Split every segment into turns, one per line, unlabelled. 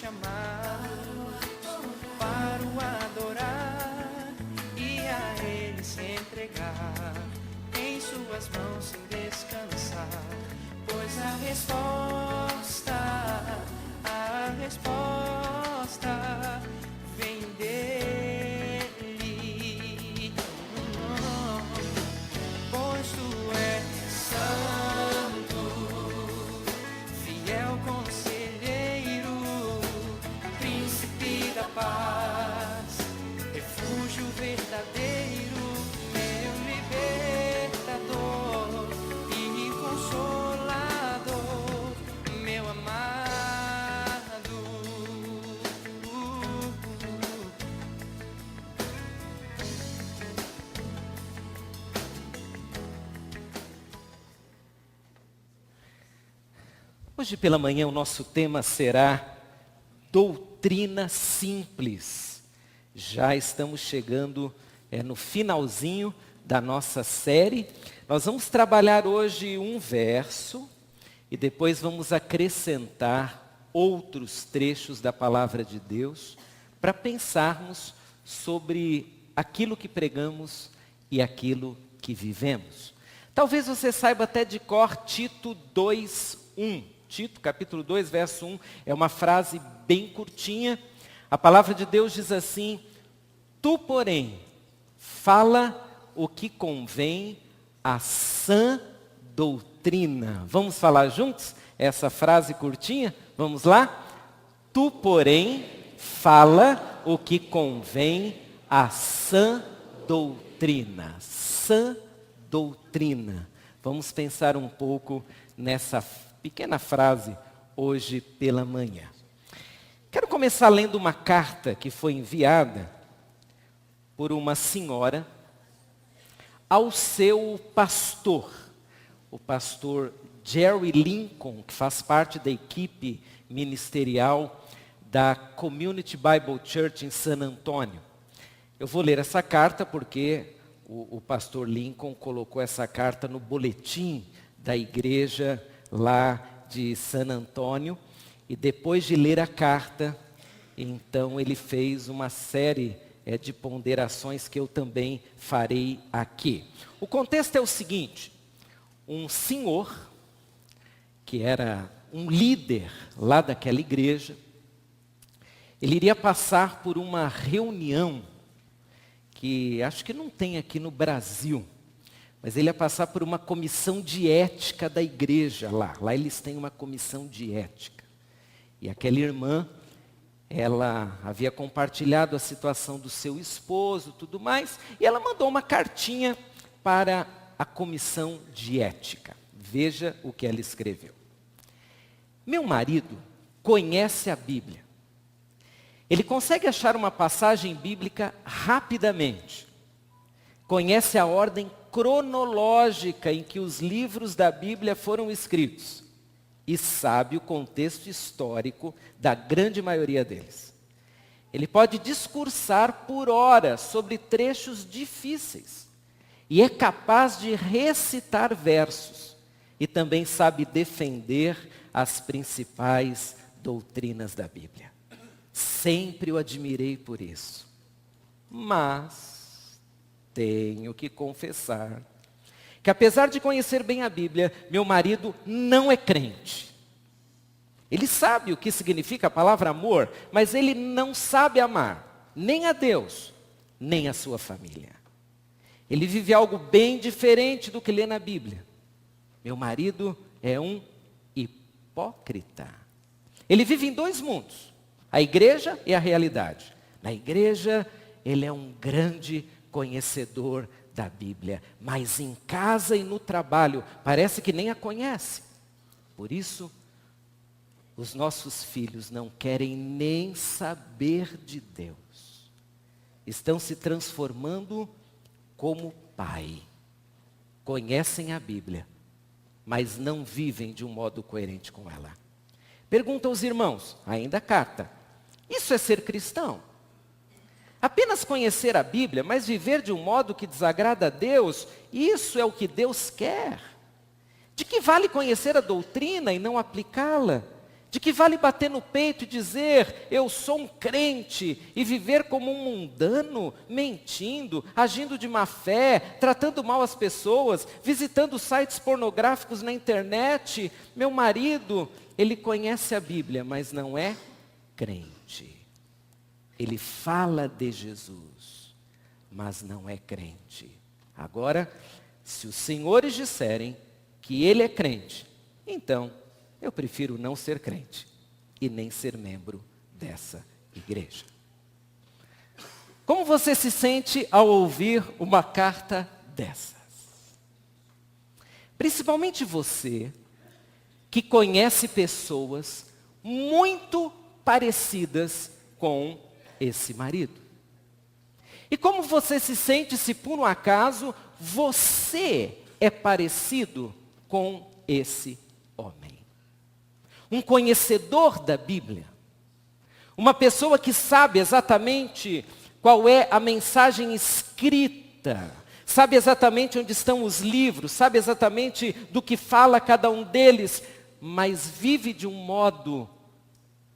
chamados para o adorar e a Ele se entregar, em suas mãos sem descansar, pois a resposta vem dele, pois tu és santo, fiel conselheiro, príncipe da paz, refúgio verdadeiro, meu libertador e consolador, meu amado.
Hoje pela manhã o nosso tema será doutrina simples. Já estamos chegando no finalzinho da nossa série. Nós vamos trabalhar hoje um verso e depois vamos acrescentar outros trechos da palavra de Deus para pensarmos sobre aquilo que pregamos e aquilo que vivemos. Talvez você saiba até de cor Tito 2:1. Tito, capítulo 2, verso 1, é uma frase bem curtinha. A palavra de Deus diz assim: tu, porém, fala o que convém à sã doutrina. Vamos falar juntos essa frase curtinha? Vamos lá? Tu, porém, fala o que convém à sã doutrina. Sã doutrina. Vamos pensar um pouco nessa pequena frase hoje pela manhã. Quero começar lendo uma carta que foi enviada por uma senhora ao seu pastor, o pastor Jerry Lincoln, que faz parte da equipe ministerial da Community Bible Church em San Antônio. Eu vou ler essa carta porque o pastor Lincoln colocou essa carta no boletim da igreja lá de San Antônio, e depois de ler a carta, então ele fez uma série de ponderações que eu também farei aqui. O contexto é o seguinte: um senhor, que era um líder lá daquela igreja, ele iria passar por uma reunião, que acho que não tem aqui no Brasil, mas ele ia passar por uma comissão de ética da igreja lá. Lá eles têm uma comissão de ética. E aquela irmã, ela havia compartilhado a situação do seu esposo, tudo mais, e ela mandou uma cartinha para a comissão de ética. Veja o que ela escreveu. Meu marido conhece a Bíblia. Ele consegue achar uma passagem bíblica rapidamente. Conhece a ordem cronológica em que os livros da Bíblia foram escritos e sabe o contexto histórico da grande maioria deles. Ele pode discursar por horas sobre trechos difíceis e é capaz de recitar versos e também sabe defender as principais doutrinas da Bíblia. Sempre o admirei por isso, mas tenho que confessar que, apesar de conhecer bem a Bíblia, meu marido não é crente. Ele sabe o que significa a palavra amor, mas ele não sabe amar nem a Deus, nem a sua família. Ele vive algo bem diferente do que lê na Bíblia. Meu marido é um hipócrita. Ele vive em dois mundos, a igreja e a realidade. Na igreja, ele é um grande conhecedor da Bíblia, mas em casa e no trabalho parece que nem a conhece. Por isso, os nossos filhos não querem nem saber de Deus. Estão se transformando como pai. Conhecem a Bíblia, mas não vivem de um modo coerente com ela. Pergunta aos irmãos, ainda carta: isso é ser cristão? Apenas conhecer a Bíblia, mas viver de um modo que desagrada a Deus, isso é o que Deus quer? De que vale conhecer a doutrina e não aplicá-la? De que vale bater no peito e dizer, eu sou um crente, e viver como um mundano, mentindo, agindo de má fé, tratando mal as pessoas, visitando sites pornográficos na internet. Meu marido, ele conhece a Bíblia, mas não é crente. Ele fala de Jesus, mas não é crente. Agora, se os senhores disserem que ele é crente, então eu prefiro não ser crente e nem ser membro dessa igreja. Como você se sente ao ouvir uma carta dessas? Principalmente você que conhece pessoas muito parecidas com esse marido. E como você se sente se por um acaso você é parecido com esse homem? Um conhecedor da Bíblia, uma pessoa que sabe exatamente qual é a mensagem escrita, sabe exatamente onde estão os livros, sabe exatamente do que fala cada um deles, mas vive de um modo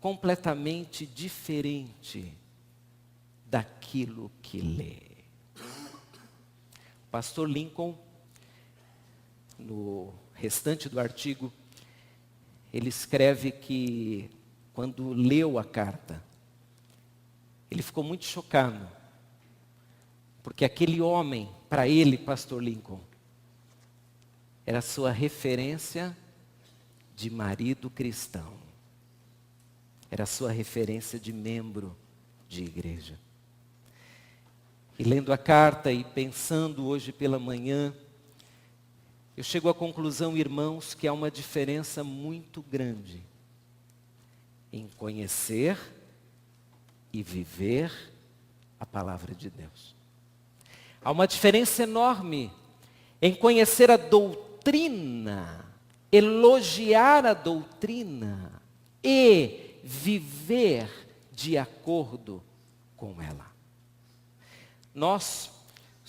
completamente diferente daquilo que lê. O pastor Lincoln, no restante do artigo, ele escreve que quando leu a carta, ele ficou muito chocado, porque aquele homem, para ele, pastor Lincoln, era a sua referência de marido cristão, era a sua referência de membro de igreja. E lendo a carta e pensando hoje pela manhã, eu chego à conclusão, irmãos, que há uma diferença muito grande em conhecer e viver a palavra de Deus. Há uma diferença enorme em conhecer a doutrina, elogiar a doutrina e viver de acordo com ela. Nós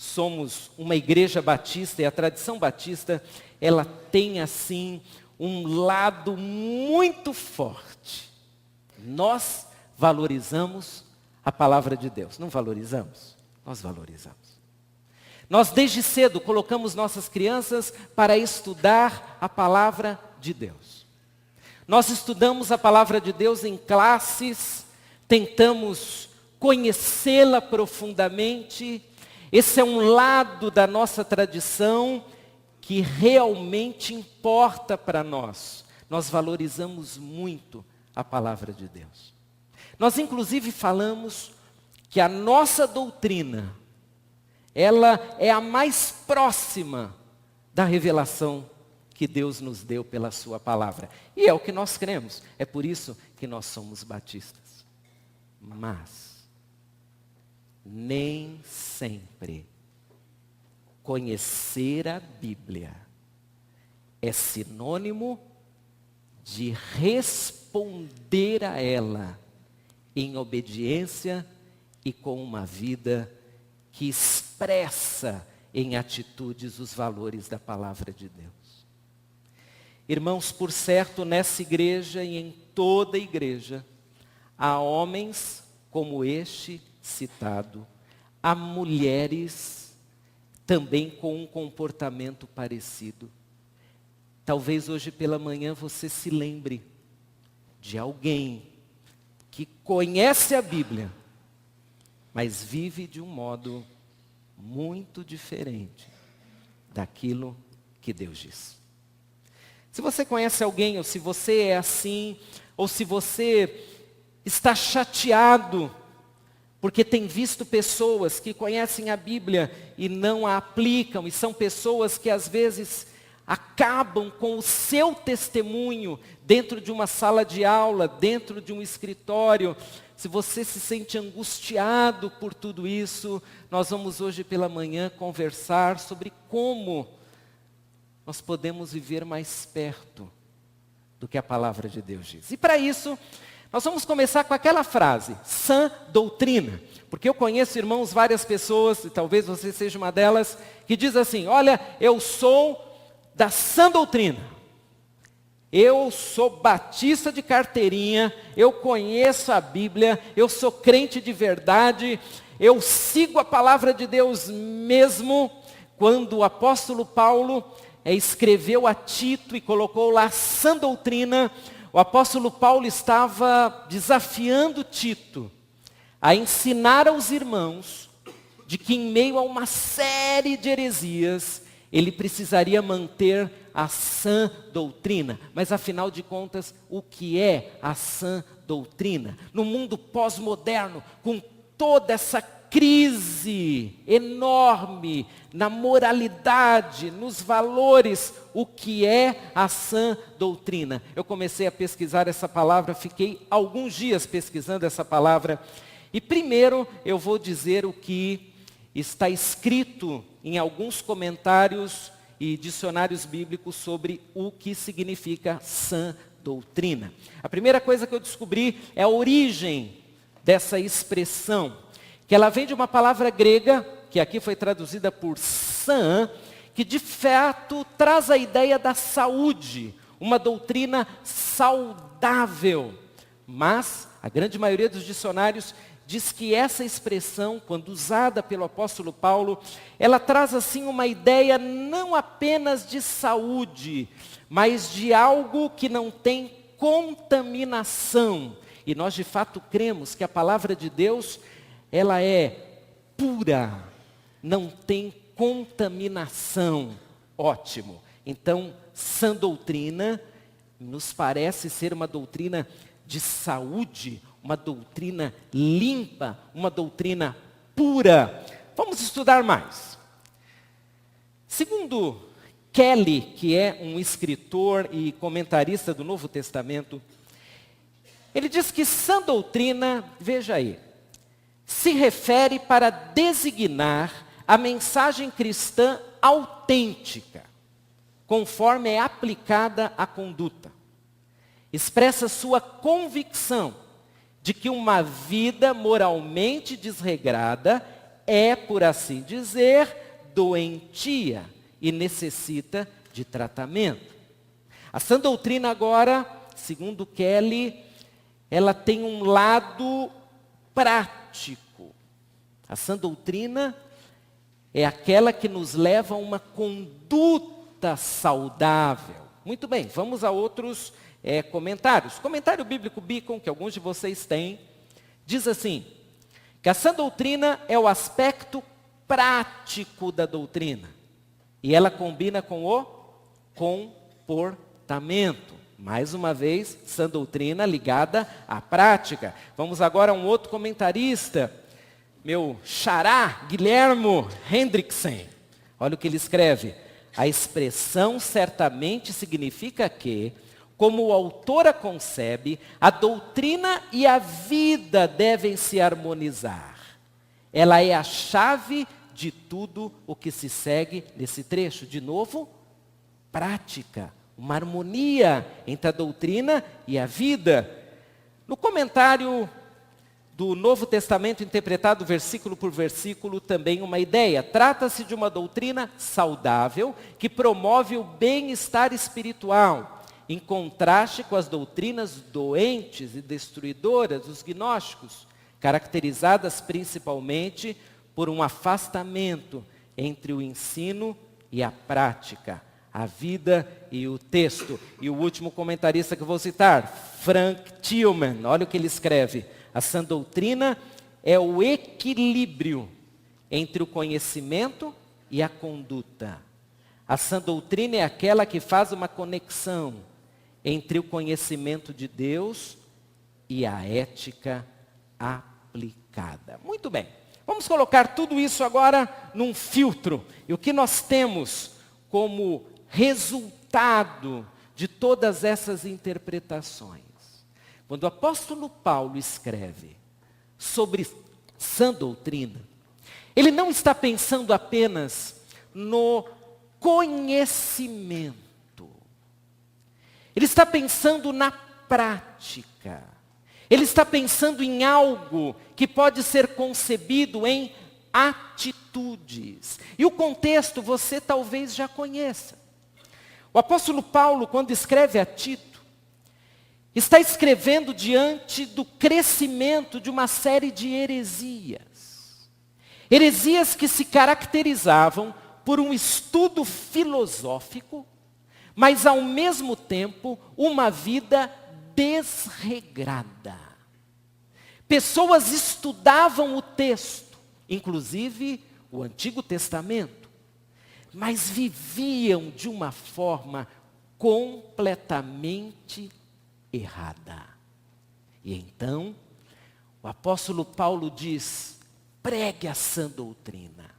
somos uma igreja batista e a tradição batista, ela tem assim um lado muito forte. Nós valorizamos a palavra de Deus. Não valorizamos? Nós valorizamos. Nós desde cedo colocamos nossas crianças para estudar a palavra de Deus. Nós estudamos a palavra de Deus em classes, tentamos conhecê-la profundamente. Esse é um lado da nossa tradição que realmente importa para nós. Nós valorizamos muito a palavra de Deus. Nós inclusive falamos que a nossa doutrina, ela é a mais próxima da revelação que Deus nos deu pela sua palavra. E é o que nós cremos. É por isso que nós somos batistas. Mas nem sempre conhecer a Bíblia é sinônimo de responder a ela em obediência e com uma vida que expressa em atitudes os valores da palavra de Deus. Irmãos, por certo, nessa igreja e em toda igreja, há homens como este citado, há mulheres também com um comportamento parecido. Talvez hoje pela manhã você se lembre de alguém que conhece a Bíblia, mas vive de um modo muito diferente daquilo que Deus diz. Se você conhece alguém, ou se você é assim, ou se você está chateado porque tem visto pessoas que conhecem a Bíblia e não a aplicam, e são pessoas que às vezes acabam com o seu testemunho dentro de uma sala de aula, dentro de um escritório. Se você se sente angustiado por tudo isso, nós vamos hoje pela manhã conversar sobre como nós podemos viver mais perto do que a palavra de Deus diz. E para isso, nós vamos começar com aquela frase, sã doutrina. Porque eu conheço, irmãos, várias pessoas, e talvez você seja uma delas, que diz assim, olha, eu sou da sã doutrina. Eu sou batista de carteirinha, eu conheço a Bíblia, eu sou crente de verdade, eu sigo a palavra de Deus mesmo. Quando o apóstolo Paulo escreveu a Tito e colocou lá sã doutrina, o apóstolo Paulo estava desafiando Tito a ensinar aos irmãos de que em meio a uma série de heresias, ele precisaria manter a sã doutrina. Mas afinal de contas, o que é a sã doutrina? No mundo pós-moderno, com toda essa crise enorme na moralidade, nos valores, o que é a sã doutrina? Eu comecei a pesquisar essa palavra, fiquei alguns dias pesquisando essa palavra. E primeiro eu vou dizer o que está escrito em alguns comentários e dicionários bíblicos sobre o que significa sã doutrina. A primeira coisa que eu descobri é a origem dessa expressão, que ela vem de uma palavra grega, que aqui foi traduzida por sã, que de fato traz a ideia da saúde, uma doutrina saudável. Mas a grande maioria dos dicionários diz que essa expressão, quando usada pelo apóstolo Paulo, ela traz assim uma ideia não apenas de saúde, mas de algo que não tem contaminação. E nós de fato cremos que a palavra de Deus, ela é pura, não tem contaminação. Ótimo. Então, sã doutrina nos parece ser uma doutrina de saúde, uma doutrina limpa, uma doutrina pura. Vamos estudar mais. Segundo Kelly, que é um escritor e comentarista do Novo Testamento, ele diz que sã doutrina, veja aí, se refere para designar a mensagem cristã autêntica, conforme é aplicada à conduta. Expressa sua convicção de que uma vida moralmente desregrada é, por assim dizer, doentia e necessita de tratamento. A sã doutrina agora, segundo Kelly, ela tem um lado prático. A sã doutrina é aquela que nos leva a uma conduta saudável. Muito bem, vamos a outros comentários. Comentário bíblico Beacon, que alguns de vocês têm, diz assim, que a sã doutrina é o aspecto prático da doutrina. E ela combina com o comportamento. Mais uma vez, sã doutrina ligada à prática. Vamos agora a um outro comentarista, meu xará, Guilhermo Hendrickson. Olha o que ele escreve. A expressão certamente significa que, como o autor a concebe, a doutrina e a vida devem se harmonizar. Ela é a chave de tudo o que se segue nesse trecho. De novo, prática, uma harmonia entre a doutrina e a vida. No comentário do Novo Testamento, interpretado versículo por versículo, também uma ideia. Trata-se de uma doutrina saudável que promove o bem-estar espiritual, em contraste com as doutrinas doentes e destruidoras, os gnósticos, caracterizadas principalmente por um afastamento entre o ensino e a prática, a vida e o texto. E o último comentarista que eu vou citar, Frank Tillman, olha o que ele escreve. A sã doutrina é o equilíbrio entre o conhecimento e a conduta. A sã doutrina é aquela que faz uma conexão entre o conhecimento de Deus e a ética aplicada. Muito bem, vamos colocar tudo isso agora num filtro. E o que nós temos como resultado de todas essas interpretações? Quando o apóstolo Paulo escreve sobre sã doutrina, ele não está pensando apenas no conhecimento. Ele está pensando na prática. Ele está pensando em algo que pode ser concebido em atitudes. E o contexto você talvez já conheça. O apóstolo Paulo, quando escreve a Tito, está escrevendo diante do crescimento de uma série de heresias. Heresias que se caracterizavam por um estudo filosófico, mas ao mesmo tempo uma vida desregrada. Pessoas estudavam o texto, inclusive o Antigo Testamento, mas viviam de uma forma completamente errada. E então, o apóstolo Paulo diz: pregue a sã doutrina.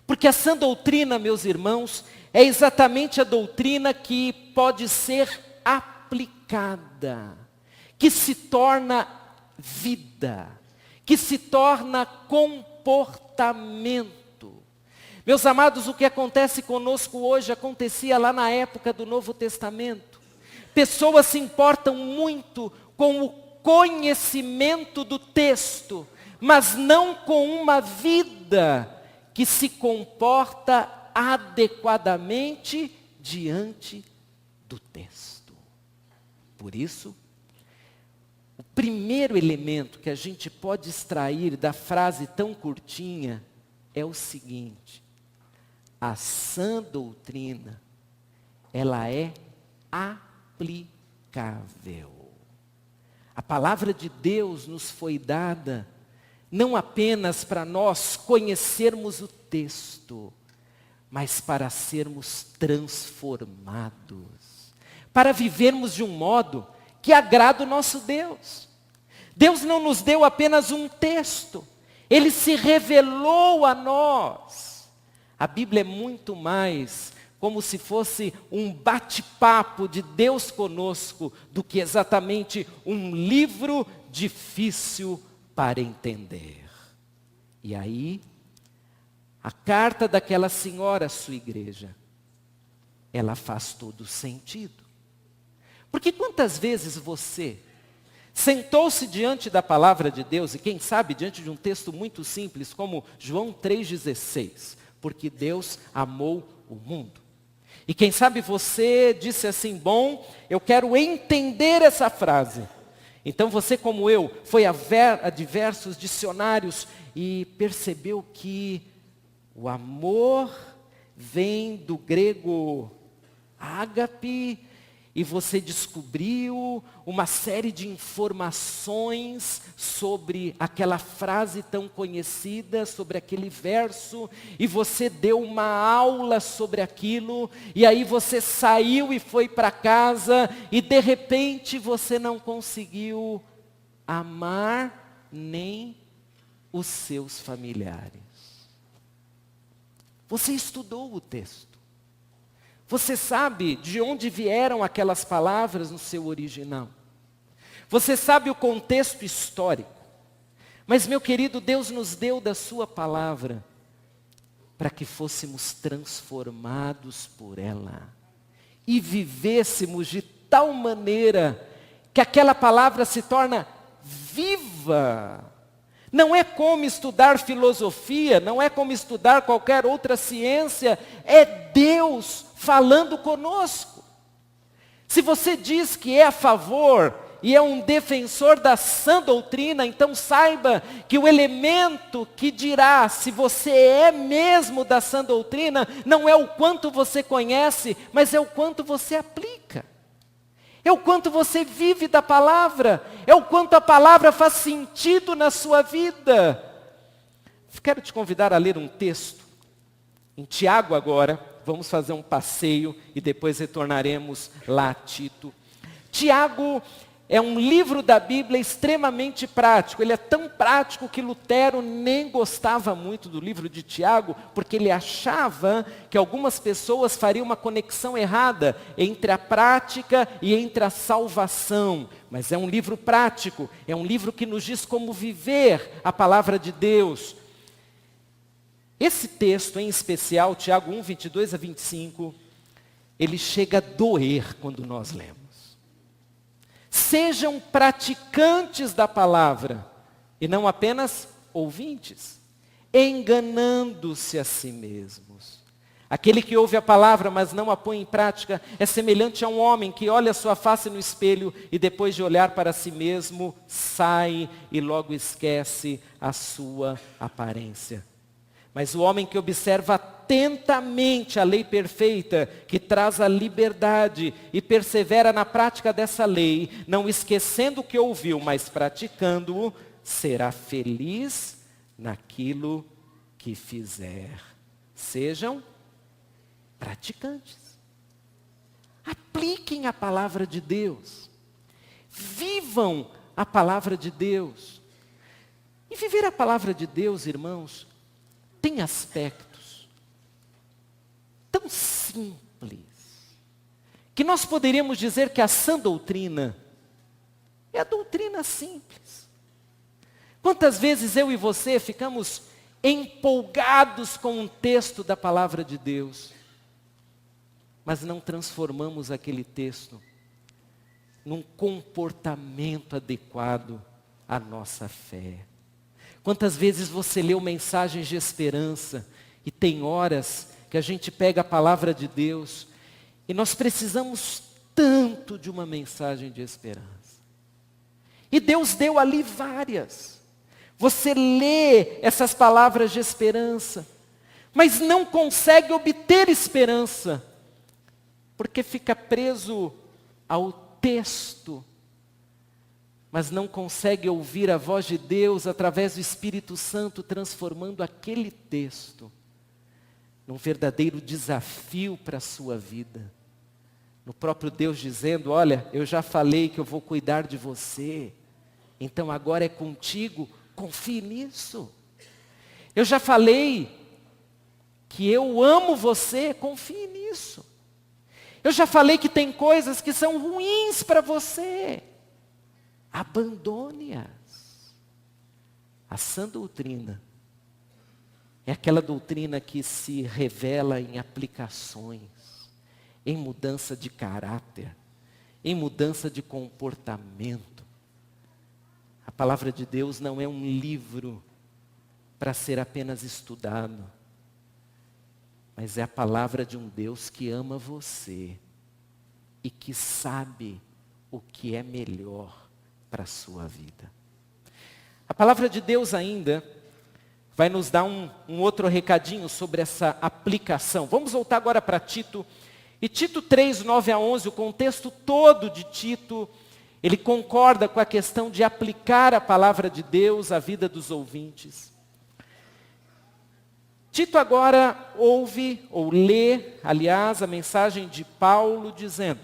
Porque a sã doutrina, meus irmãos, é exatamente a doutrina que pode ser aplicada, que se torna vida, que se torna comportamento. Meus amados, o que acontece conosco hoje acontecia lá na época do Novo Testamento. Pessoas se importam muito com o conhecimento do texto, mas não com uma vida que se comporta adequadamente diante do texto. Por isso, o primeiro elemento que a gente pode extrair da frase tão curtinha é o seguinte: a sã doutrina, ela é aplicável. A palavra de Deus nos foi dada não apenas para nós conhecermos o texto, mas para sermos transformados, para vivermos de um modo que agrada o nosso Deus. Deus não nos deu apenas um texto, Ele se revelou a nós. A Bíblia é muito mais como se fosse um bate-papo de Deus conosco, do que exatamente um livro difícil para entender. E aí, a carta daquela senhora à sua igreja, ela faz todo sentido. Porque quantas vezes você sentou-se diante da palavra de Deus, e quem sabe diante de um texto muito simples, como João 3,16, porque Deus amou o mundo. E quem sabe você disse assim: bom, eu quero entender essa frase. Então você, como eu, foi a diversos dicionários e percebeu que o amor vem do grego ágape, e você descobriu uma série de informações sobre aquela frase tão conhecida, sobre aquele verso, e você deu uma aula sobre aquilo, e aí você saiu e foi para casa, e de repente você não conseguiu amar nem os seus familiares. Você estudou o texto. Você sabe de onde vieram aquelas palavras no seu original. Você sabe o contexto histórico. Mas, meu querido, Deus nos deu da sua palavra para que fôssemos transformados por ela e vivêssemos de tal maneira que aquela palavra se torna viva. Não é como estudar filosofia, não é como estudar qualquer outra ciência, é Deus falando conosco. Se você diz que é a favor e é um defensor da sã doutrina, então saiba que o elemento que dirá se você é mesmo da sã doutrina, não é o quanto você conhece, mas é o quanto você aplica. É o quanto você vive da palavra, é o quanto a palavra faz sentido na sua vida. Quero te convidar a ler um texto, em Tiago agora, vamos fazer um passeio e depois retornaremos lá a Tito. Tiago é um livro da Bíblia extremamente prático. Ele é tão prático que Lutero nem gostava muito do livro de Tiago, porque ele achava que algumas pessoas fariam uma conexão errada entre a prática e entre a salvação. Mas é um livro prático, é um livro que nos diz como viver a palavra de Deus. Esse texto em especial, Tiago 1, 22 a 25, ele chega a doer quando nós lemos. Sejam praticantes da palavra, e não apenas ouvintes, enganando-se a si mesmos. Aquele que ouve a palavra, mas não a põe em prática, é semelhante a um homem que olha a sua face no espelho e depois de olhar para si mesmo, sai e logo esquece a sua aparência. Mas o homem que observa atentamente a lei perfeita, que traz a liberdade e persevera na prática dessa lei, não esquecendo o que ouviu, mas praticando-o, será feliz naquilo que fizer. Sejam praticantes. Apliquem a palavra de Deus. Vivam a palavra de Deus. E viver a palavra de Deus, irmãos, tem aspectos tão simples que nós poderíamos dizer que a sã doutrina é a doutrina simples. Quantas vezes eu e você ficamos empolgados com um texto da palavra de Deus, mas não transformamos aquele texto num comportamento adequado à nossa fé. Quantas vezes você leu mensagens de esperança e tem horas que a gente pega a palavra de Deus e nós precisamos tanto de uma mensagem de esperança. E Deus deu ali várias. Você lê essas palavras de esperança, mas não consegue obter esperança, porque fica preso ao texto, mas não consegue ouvir a voz de Deus através do Espírito Santo, transformando aquele texto num verdadeiro desafio para a sua vida. No próprio Deus dizendo, olha, eu já falei que eu vou cuidar de você, então agora é contigo, confie nisso. Eu já falei que eu amo você, confie nisso. Eu já falei que tem coisas que são ruins para você. Abandone-as. A sã doutrina é aquela doutrina que se revela em aplicações, em mudança de caráter, em mudança de comportamento. A palavra de Deus não é um livro para ser apenas estudado, mas é a palavra de um Deus que ama você e que sabe o que é melhor para a sua vida. A palavra de Deus ainda vai nos dar um outro recadinho sobre essa aplicação. Vamos voltar agora para Tito. E Tito 3, 9 a 11, o contexto todo de Tito, ele concorda com a questão de aplicar a palavra de Deus à vida dos ouvintes. Tito agora ouve, ou lê, aliás, a mensagem de Paulo dizendo,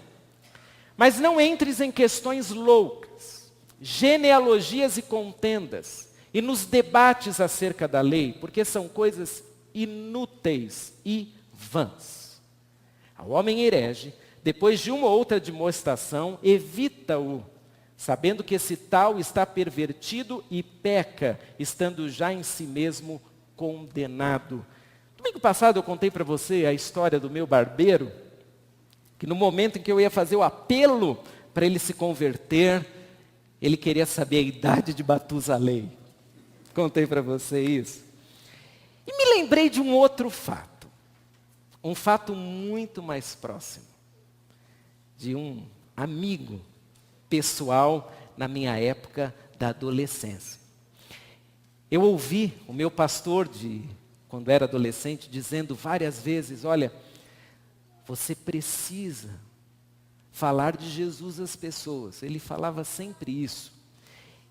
mas não entres em questões loucas, genealogias e contendas, e nos debates acerca da lei, porque são coisas inúteis e vãs. Ao homem herege, depois de uma ou outra demonstração, evita-o, sabendo que esse tal está pervertido e peca, estando já em si mesmo condenado. Domingo passado eu contei para você a história do meu barbeiro, que no momento em que eu ia fazer o apelo para ele se converter, ele queria saber a idade de Matusalém. Contei para você isso. E me lembrei de um outro fato. Um fato muito mais próximo. De um amigo pessoal na minha época da adolescência. Eu ouvi o meu pastor, quando era adolescente, dizendo várias vezes, olha, você precisa falar de Jesus às pessoas. Ele falava sempre isso.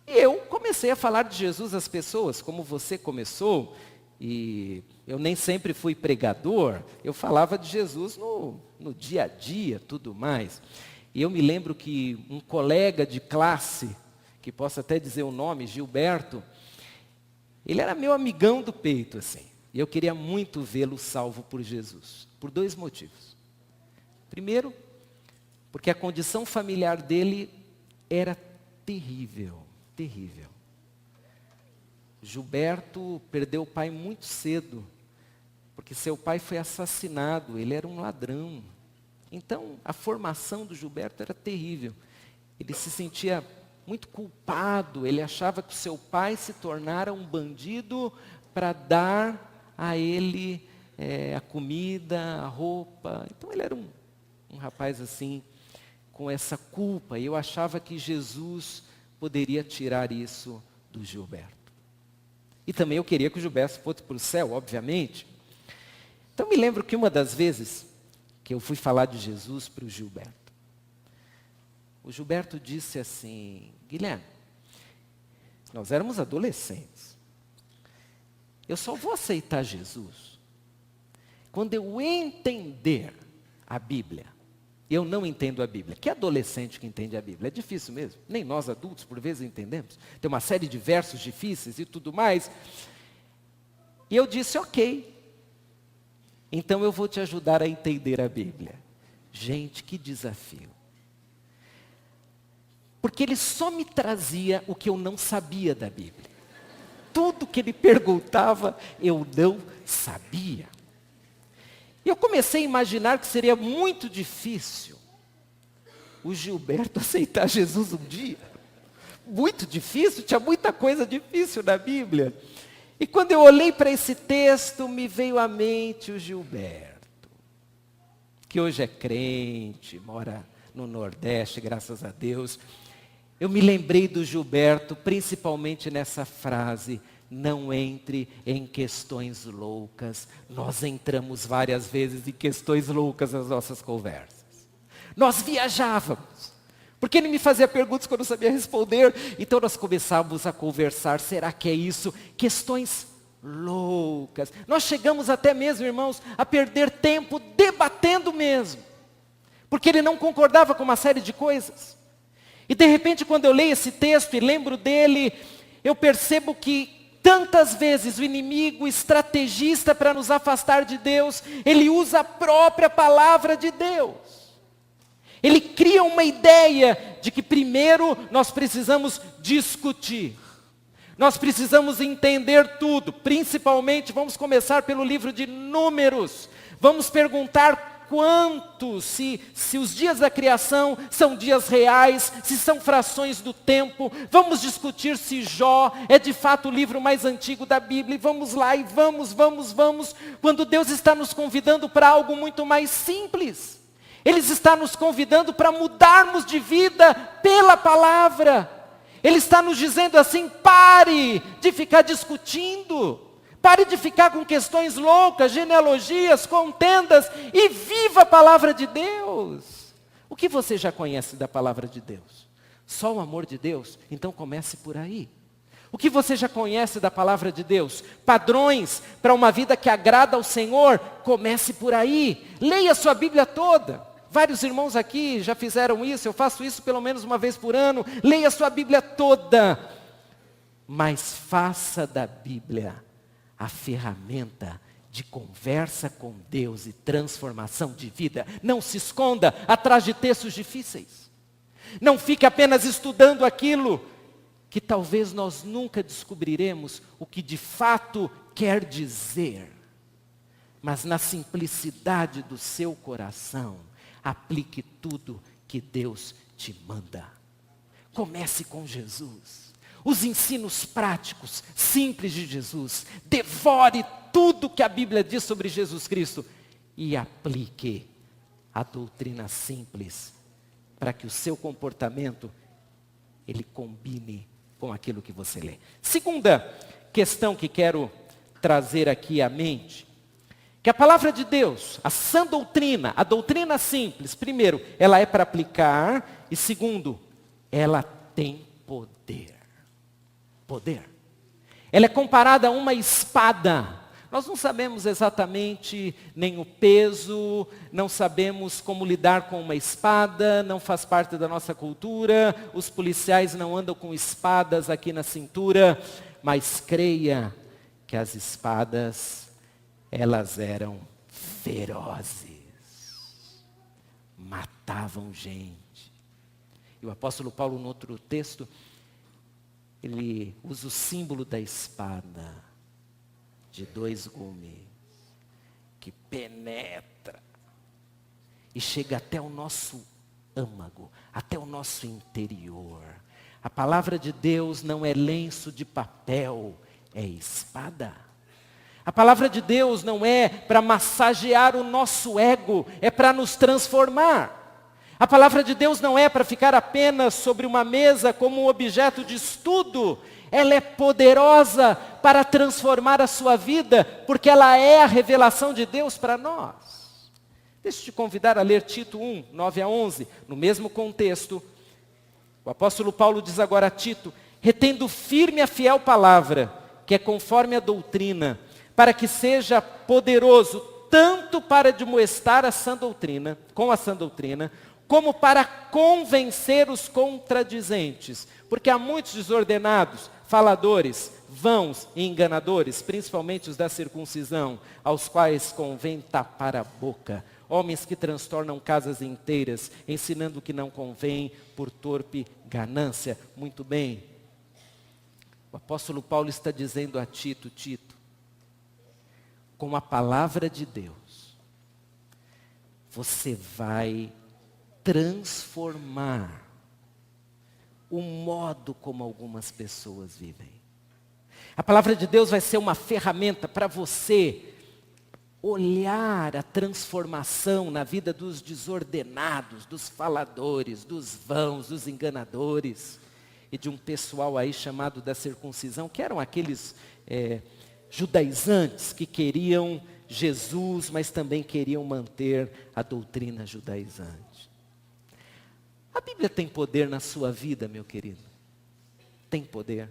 E eu comecei a falar de Jesus às pessoas, como você começou, e eu nem sempre fui pregador, eu falava de Jesus no dia a dia, tudo mais. E eu me lembro que um colega de classe, que posso até dizer o nome, Gilberto, ele era meu amigão do peito, assim. E eu queria muito vê-lo salvo por Jesus, por 2 motivos. Primeiro, porque a condição familiar dele era terrível, terrível. Gilberto perdeu o pai muito cedo, porque seu pai foi assassinado, ele era um ladrão. Então, a formação do Gilberto era terrível. Ele se sentia muito culpado, ele achava que o seu pai se tornara um bandido para dar a ele a comida, a roupa. Então ele era um rapaz assim, com essa culpa. E eu achava que Jesus poderia tirar isso do Gilberto. E também eu queria que o Gilberto fosse para o céu, obviamente. Então me lembro que uma das vezes que eu fui falar de Jesus para o Gilberto disse assim: Guilherme, nós éramos adolescentes. Eu só vou aceitar Jesus quando eu entender a Bíblia. Eu não entendo a Bíblia. Que adolescente que entende a Bíblia? É difícil mesmo. Nem nós adultos, por vezes, entendemos. Tem uma série de versos difíceis e tudo mais. E eu disse, ok. Então eu vou te ajudar a entender a Bíblia. Gente, que desafio. Porque ele só me trazia o que eu não sabia da Bíblia. Tudo que ele perguntava, eu não sabia. E eu comecei a imaginar que seria muito difícil o Gilberto aceitar Jesus um dia. Muito difícil, tinha muita coisa difícil na Bíblia. E quando eu olhei para esse texto, me veio à mente o Gilberto, que hoje é crente, mora no Nordeste, graças a Deus. Eu me lembrei do Gilberto, principalmente nessa frase: não entre em questões loucas. Nós entramos várias vezes em questões loucas nas nossas conversas. Nós viajávamos, porque ele me fazia perguntas que eu não sabia responder. Então nós começávamos a conversar. Será que é isso? Questões loucas. Nós chegamos até mesmo, irmãos, a perder tempo debatendo mesmo, porque ele não concordava com uma série de coisas. E de repente, quando eu leio esse texto e lembro dele, eu percebo que tantas vezes o inimigo, estrategista para nos afastar de Deus, ele usa a própria palavra de Deus. Ele cria uma ideia de que primeiro nós precisamos discutir. Nós precisamos entender tudo. Principalmente, vamos começar pelo livro de Números. Vamos perguntar quanto, se os dias da criação são dias reais, se são frações do tempo. Vamos discutir se Jó é de fato o livro mais antigo da Bíblia. E vamos lá, e vamos. Quando Deus está nos convidando para algo muito mais simples. Ele está nos convidando para mudarmos de vida pela palavra. Ele está nos dizendo assim: pare de ficar discutindo. Pare de ficar com questões loucas, genealogias, contendas, e viva a palavra de Deus. O que você já conhece da palavra de Deus? Só o amor de Deus? Então comece por aí. O que você já conhece da palavra de Deus? Padrões para uma vida que agrada ao Senhor? Comece por aí. Leia a sua Bíblia toda. Vários irmãos aqui já fizeram isso, eu faço isso pelo menos uma vez por ano. Leia a sua Bíblia toda. Mas faça da Bíblia a ferramenta de conversa com Deus e transformação de vida. Não se esconda atrás de textos difíceis. Não fique apenas estudando aquilo que talvez nós nunca descobriremos o que de fato quer dizer. Mas na simplicidade do seu coração, aplique tudo que Deus te manda. Comece com Jesus. Os ensinos práticos, simples de Jesus. Devore tudo que a Bíblia diz sobre Jesus Cristo e aplique a doutrina simples para que o seu comportamento ele combine com aquilo que você lê. Segunda questão que quero trazer aqui à mente, que a palavra de Deus, a sã doutrina, a doutrina simples, primeiro, ela é para aplicar, e segundo, ela tem poder. Poder. Ela é comparada a uma espada. Nós não sabemos exatamente nem o peso, não sabemos como lidar com uma espada, não faz parte da nossa cultura, os policiais não andam com espadas aqui na cintura, mas creia que as espadas, elas eram ferozes, matavam gente. E o apóstolo Paulo, no outro texto, ele usa o símbolo da espada, de 2 gumes, que penetra e chega até o nosso âmago, até o nosso interior. A palavra de Deus não é lenço de papel, é espada. A palavra de Deus não é para massagear o nosso ego, é para nos transformar. A palavra de Deus não é para ficar apenas sobre uma mesa como um objeto de estudo. Ela é poderosa para transformar a sua vida, porque ela é a revelação de Deus para nós. Deixa eu te convidar a ler Tito 1, 9 a 11. No mesmo contexto, o apóstolo Paulo diz agora a Tito: retendo firme a fiel palavra, que é conforme a doutrina, para que seja poderoso tanto para admoestar a sã doutrina, com a sã doutrina, como para convencer os contradizentes. Porque há muitos desordenados, faladores, vãos e enganadores, principalmente os da circuncisão, aos quais convém tapar a boca. Homens que transtornam casas inteiras, ensinando o que não convém por torpe ganância. Muito bem. O apóstolo Paulo está dizendo a Tito: Tito, com a palavra de Deus, você vai transformar o modo como algumas pessoas vivem. A palavra de Deus vai ser uma ferramenta para você olhar a transformação na vida dos desordenados, dos faladores, dos vãos, dos enganadores e de um pessoal aí chamado da circuncisão, que eram aqueles judaizantes que queriam Jesus, mas também queriam manter a doutrina judaizante. A Bíblia tem poder na sua vida, meu querido? Tem poder.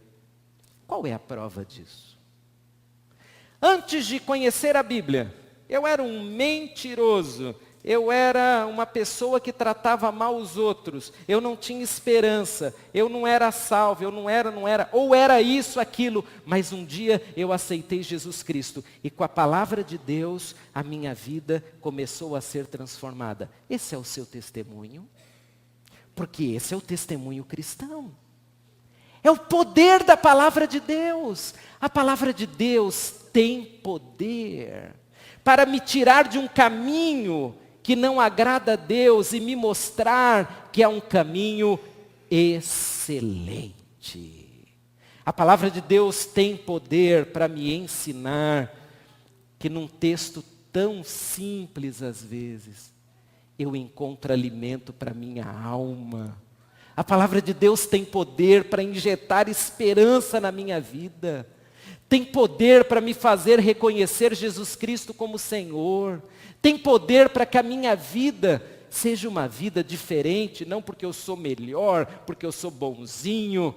Qual é a prova disso? Antes de conhecer a Bíblia, eu era um mentiroso, eu era uma pessoa que tratava mal os outros, eu não tinha esperança, eu não era salvo, eu não era, ou era isso, aquilo, mas um dia eu aceitei Jesus Cristo, e com a palavra de Deus, a minha vida começou a ser transformada. Esse é o seu testemunho? Porque esse é o testemunho cristão. É o poder da palavra de Deus. A palavra de Deus tem poder para me tirar de um caminho que não agrada a Deus e me mostrar que é um caminho excelente. A palavra de Deus tem poder para me ensinar que num texto tão simples às vezes, eu encontro alimento para minha alma. A palavra de Deus tem poder para injetar esperança na minha vida. Tem poder para me fazer reconhecer Jesus Cristo como Senhor. Tem poder para que a minha vida seja uma vida diferente, não porque eu sou melhor, porque eu sou bonzinho,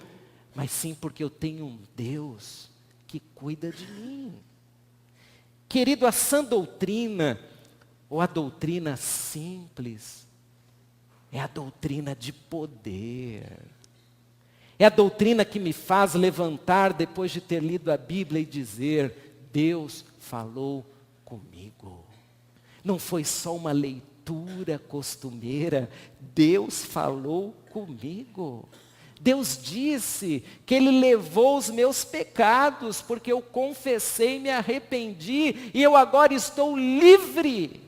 mas sim porque eu tenho um Deus que cuida de mim. Querido, a sã doutrina, ou a doutrina simples, é a doutrina de poder. É a doutrina que me faz levantar depois de ter lido a Bíblia e dizer: Deus falou comigo. Não foi só uma leitura costumeira, Deus falou comigo. Deus disse que Ele levou os meus pecados, porque eu confessei e me arrependi, e eu agora estou livre.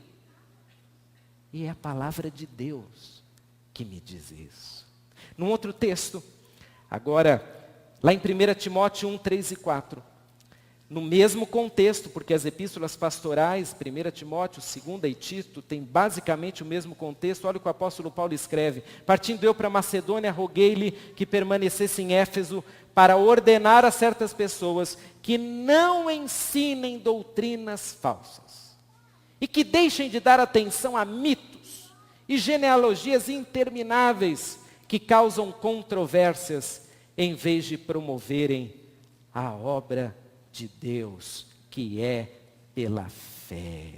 E é a palavra de Deus que me diz isso. Num outro texto, agora, lá em 1 Timóteo 1, 3 e 4, no mesmo contexto, porque as epístolas pastorais, 1 Timóteo, 2 e Tito, tem basicamente o mesmo contexto. Olha o que o apóstolo Paulo escreve: partindo eu para Macedônia, roguei-lhe que permanecesse em Éfeso, para ordenar a certas pessoas que não ensinem doutrinas falsas, e que deixem de dar atenção a mitos e genealogias intermináveis que causam controvérsias, em vez de promoverem a obra de Deus, que é pela fé.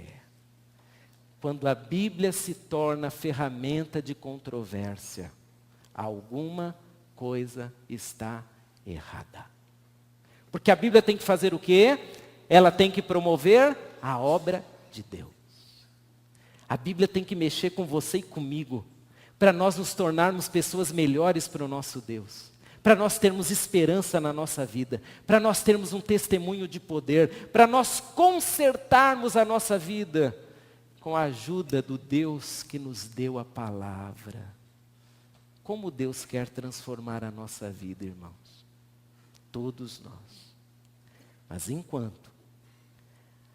Quando a Bíblia se torna ferramenta de controvérsia, alguma coisa está errada. Porque a Bíblia tem que fazer o quê? Ela tem que promover a obra de Deus. A Bíblia tem que mexer com você e comigo, para nós nos tornarmos pessoas melhores para o nosso Deus, para nós termos esperança na nossa vida, para nós termos um testemunho de poder, para nós consertarmos a nossa vida com a ajuda do Deus que nos deu a palavra. Como Deus quer transformar a nossa vida, irmãos? Todos nós. Mas enquanto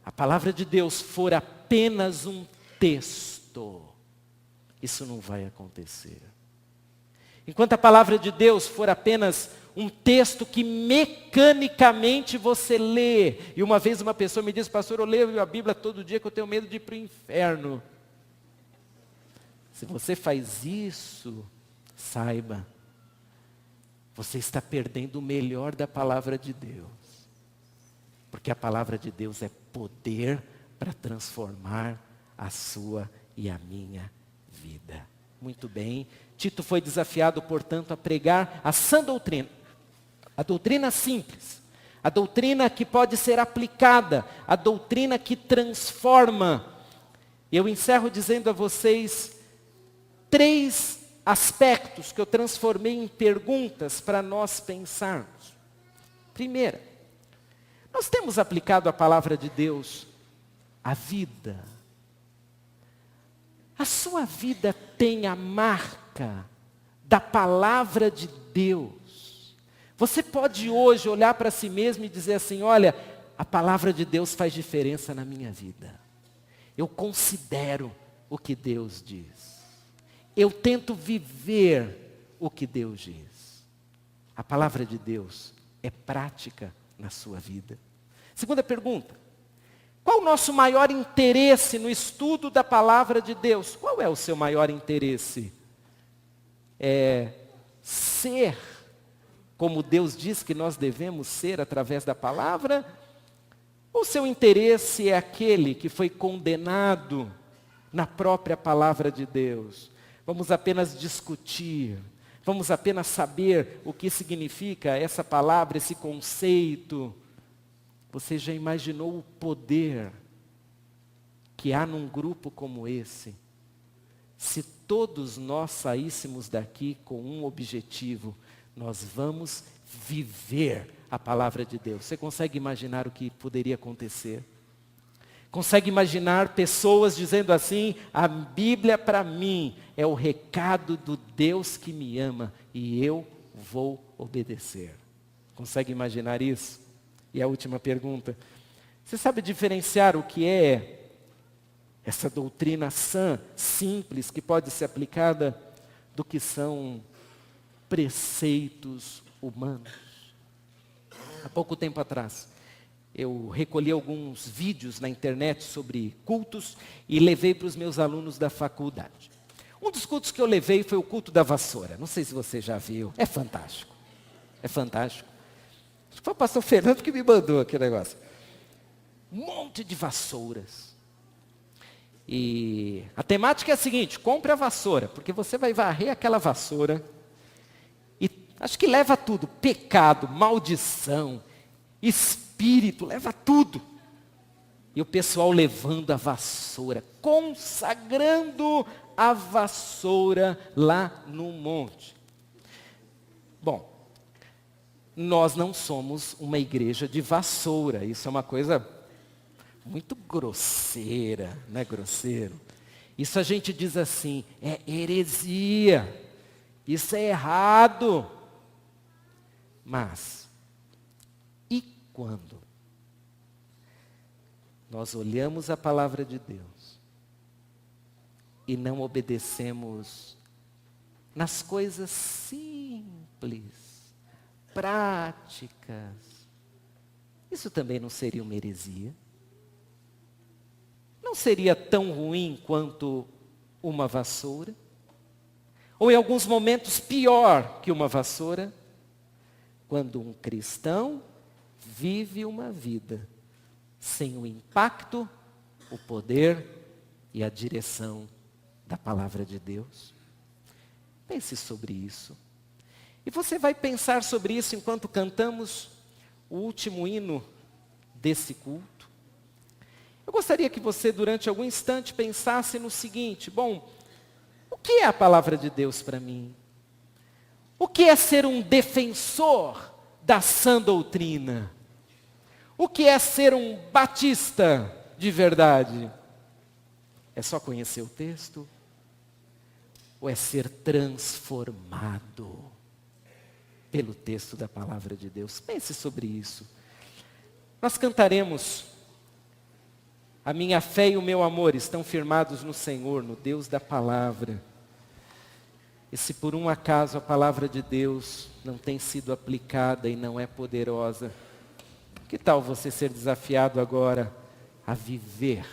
a palavra de Deus for apenas um texto, isso não vai acontecer. Enquanto a palavra de Deus for apenas um texto que mecanicamente você lê, e uma vez uma pessoa me disse: pastor, eu leio a Bíblia todo dia que eu tenho medo de ir para o inferno. Se você faz isso, saiba, você está perdendo o melhor da palavra de Deus. Porque a palavra de Deus é poder para transformar a sua e a minha vida. Muito bem. Tito foi desafiado, portanto, a pregar a sã doutrina. A doutrina simples. A doutrina que pode ser aplicada. A doutrina que transforma. Eu encerro dizendo a vocês 3 aspectos que eu transformei em perguntas para nós pensarmos. Primeira, nós temos aplicado a palavra de Deus à vida. A sua vida tem a marca da palavra de Deus. Você pode hoje olhar para si mesmo e dizer assim: olha, a palavra de Deus faz diferença na minha vida. Eu considero o que Deus diz. Eu tento viver o que Deus diz. A palavra de Deus é prática na sua vida. Segunda pergunta: qual o nosso maior interesse no estudo da palavra de Deus? Qual é o seu maior interesse? É ser como Deus diz que nós devemos ser através da palavra? Ou seu interesse é aquele que foi condenado na própria palavra de Deus? Vamos apenas discutir, vamos apenas saber o que significa essa palavra, esse conceito. Você já imaginou o poder que há num grupo como esse? Se todos nós saíssemos daqui com um objetivo: nós vamos viver a palavra de Deus. Você consegue imaginar o que poderia acontecer? Consegue imaginar pessoas dizendo assim: a Bíblia para mim é o recado do Deus que me ama e eu vou obedecer? Consegue imaginar isso? E a última pergunta: você sabe diferenciar o que é essa doutrina sã, simples, que pode ser aplicada, do que são preceitos humanos? Há pouco tempo atrás, eu recolhi alguns vídeos na internet sobre cultos e levei para os meus alunos da faculdade. Um dos cultos que eu levei foi o culto da vassoura. Não sei se você já viu. É fantástico. É fantástico. Acho que foi o pastor Fernando que me mandou aquele negócio. Um monte de vassouras. E a temática é a seguinte: compre a vassoura, porque você vai varrer aquela vassoura. E acho que leva tudo: pecado, maldição, espírito, leva tudo. E o pessoal levando a vassoura, consagrando a vassoura lá no monte. Bom, nós não somos uma igreja de vassoura. Isso é uma coisa muito grosseira, não é grosseiro? Isso a gente diz assim: é heresia, isso é errado. Mas, e quando nós olhamos a palavra de Deus e não obedecemos nas coisas simples, práticas, isso também não seria uma heresia? Não seria tão ruim quanto uma vassoura? Ou em alguns momentos pior que uma vassoura? Quando um cristão vive uma vida sem o impacto, o poder e a direção da palavra de Deus. Pense sobre isso. E você vai pensar sobre isso enquanto cantamos o último hino desse culto. Eu gostaria que você, durante algum instante, pensasse no seguinte: bom, o que é a palavra de Deus para mim? O que é ser um defensor da sã doutrina? O que é ser um batista de verdade? É só conhecer o texto? Ou é ser transformado pelo texto da palavra de Deus? Pense sobre isso. Nós cantaremos A minha fé e o meu amor estão firmados no Senhor, no Deus da palavra. E se por um acaso a palavra de Deus não tem sido aplicada e não é poderosa, que tal você ser desafiado agora a viver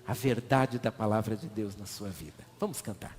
a verdade da palavra de Deus na sua vida? Vamos cantar.